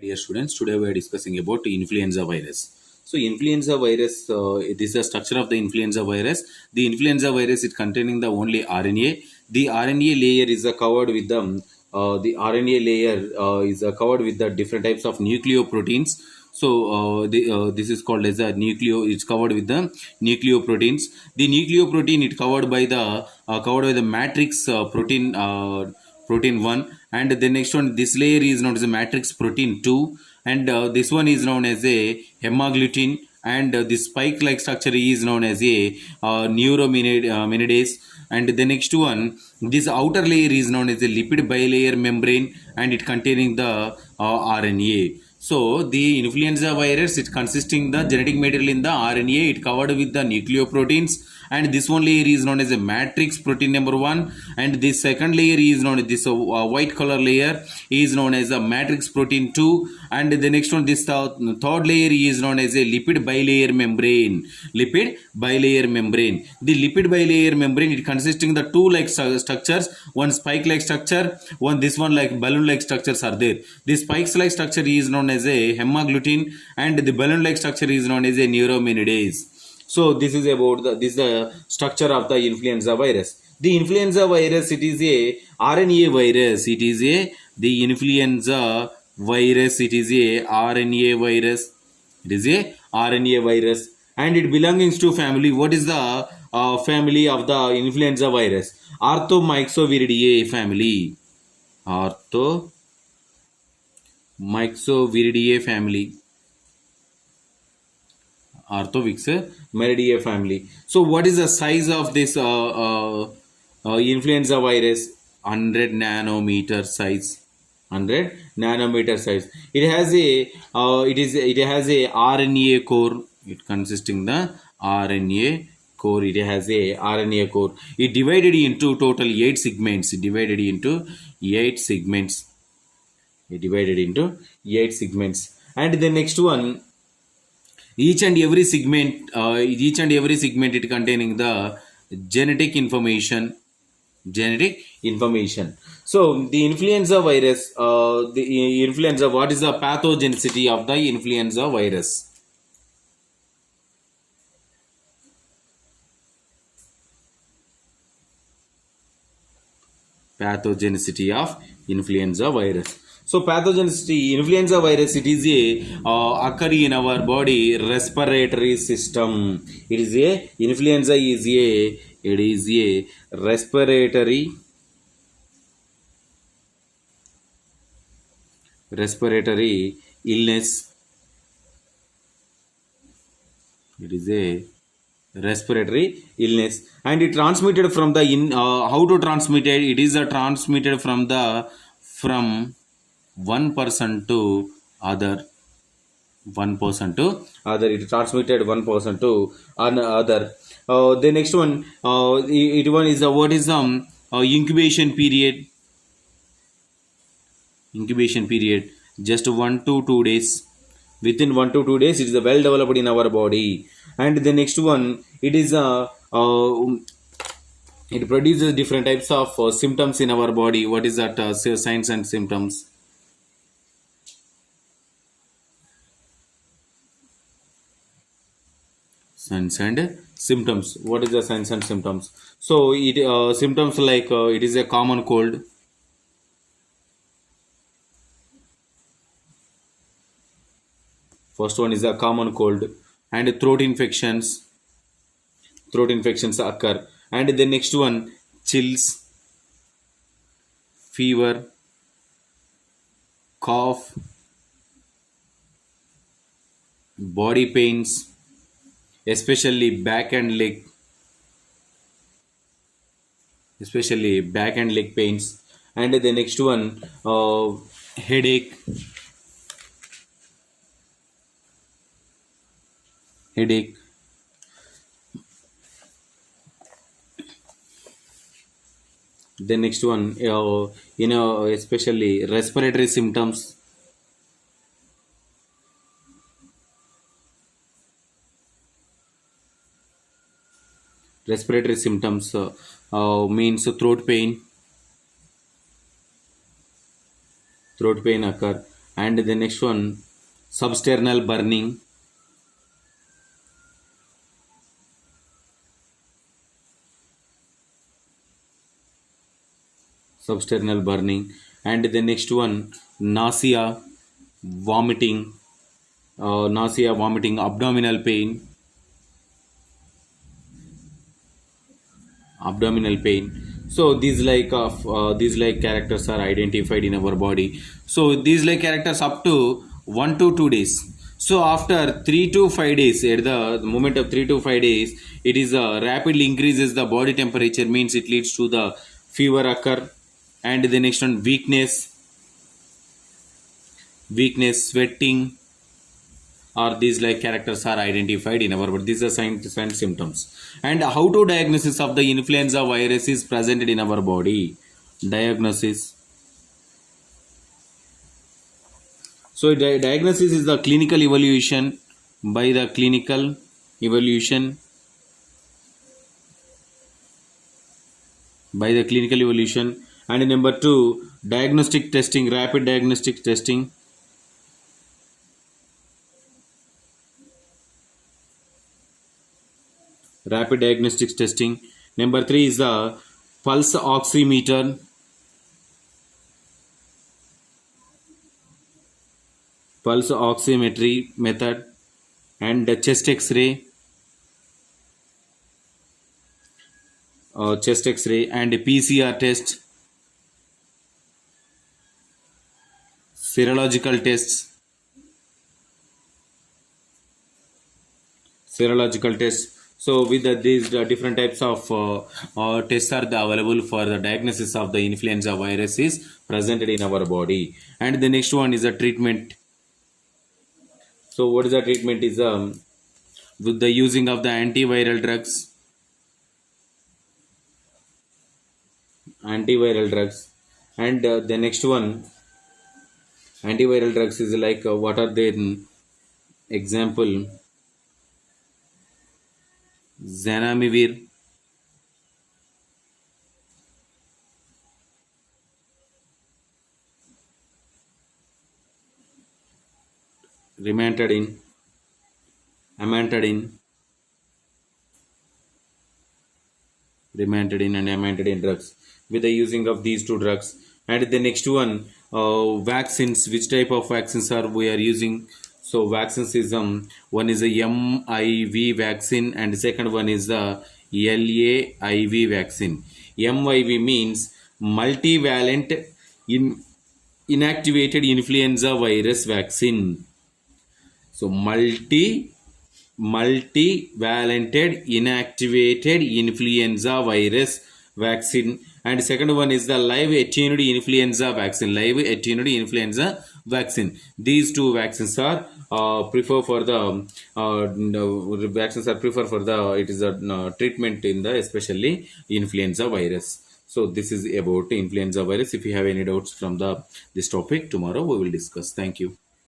Dear students, today we are discussing about influenza virus. So, influenza virus, this is the structure of the influenza virus. The influenza virus is containing the only RNA. The RNA layer is covered with the RNA layer is covered with the different types of nucleoproteins. So, this is called as a nucleo. It's covered with the nucleoproteins. The nucleoprotein is covered by the matrix protein. Protein 1, and the next one, this layer is known as a matrix protein 2, and this one is known as a hemagglutinin, and this spike like structure is known as a neuraminidase. And the next one, this outer layer is known as a lipid bilayer membrane, and it containing the RNA. So the influenza virus, it consisting the genetic material in the RNA, it covered with the nucleoproteins, and this one layer is known as a matrix protein number 1, and this second layer is known as this white color layer is known as a matrix protein 2, and the next one, this third layer is known as a lipid bilayer membrane. Lipid bilayer membrane. The lipid bilayer membrane, it consisting the two like structures, one spike like structure, one this one like balloon like structures are there. The spikes like structure is known as a hemagglutinin, and the balloon like structure is known as a neuraminidase. So this is about the structure of the influenza virus. The influenza virus, it is a RNA virus. It is a the influenza virus. It is a RNA virus. It is a RNA virus, and it belongs to family. What is the family of the influenza virus? Orthomyxoviridae family. Orthomyxoviridae family. Orthomyxoviridae family. So, what is the size of this influenza virus? 100 nanometer size. 100 nanometer size. It has a RNA core. It consisting the RNA core. It has a RNA core. It divided into total 8 segments. It divided into 8 segments. And the next one, each and every segment, it containing the genetic information. So the influenza virus, what is the pathogenicity of the influenza virus? Pathogenicity of influenza virus. So pathogenicity, influenza virus, it is a occur in our body respiratory system. It is a influenza is a it is a respiratory illness. It is a respiratory illness, and it transmitted from the how to transmit it? It is transmitted from one person to other. It transmitted one person to another. The next one, one is what is incubation period? Just 1 to 2 days. Within 1 to 2 days, it is well developed in our body. And the next one, it produces different types of symptoms in our body. What is that? Signs and symptoms. Signs and symptoms. What is the signs and symptoms? So it symptoms like it is a common cold. First one is a common cold, and throat infections occur, and the next one, chills, fever, cough, body pains, especially back and leg pains, and the next one, headache. headache the next one, especially respiratory symptoms. Means throat pain occur, And the next one, substernal burning. Substernal burning. And the next one, nausea, vomiting. Nausea, vomiting, abdominal pain. Abdominal pain. So these like characters are identified in our body. So these like characters up to 1 to 2 days. So after 3 to 5 days, at the moment of 3 to 5 days, it is rapidly increases the body temperature, means it leads to the fever occur. And the next one, weakness, sweating, or these like characters are identified in our body. These are signs and symptoms. And how to diagnosis of the influenza virus is presented in our body. Diagnosis. So diagnosis is the clinical evaluation by the clinical evaluation by the clinical evaluation. And number two, diagnostic testing, rapid diagnostic testing. Rapid diagnostics testing. Number three is the pulse oximeter. Pulse oximetry method. And the chest X-ray. Chest X-ray and PCR test. Serological tests. Serological tests. So with these different types of tests are available for the diagnosis of the influenza virus is presented in our body. And the next one is the treatment. So what is the treatment is with the using of the antiviral drugs. And the next one, antiviral drugs is like what are their example? Zanamivir, Rimantadine, amantadine, and amantadine drugs, with the using of these two drugs. And the next one, vaccines. Which type of vaccines are we are using? So vaccines is one is a MIV vaccine, and the second one is the LAIV vaccine. MIV means multivalent in inactivated influenza virus vaccine. So multivalented inactivated influenza virus vaccine. And second one is the live attenuated influenza vaccine. These two vaccines are prefer for the vaccines are prefer for the it is a treatment in the especially influenza virus. So this is about influenza virus. If you have any doubts from the this topic, tomorrow we will discuss. Thank you.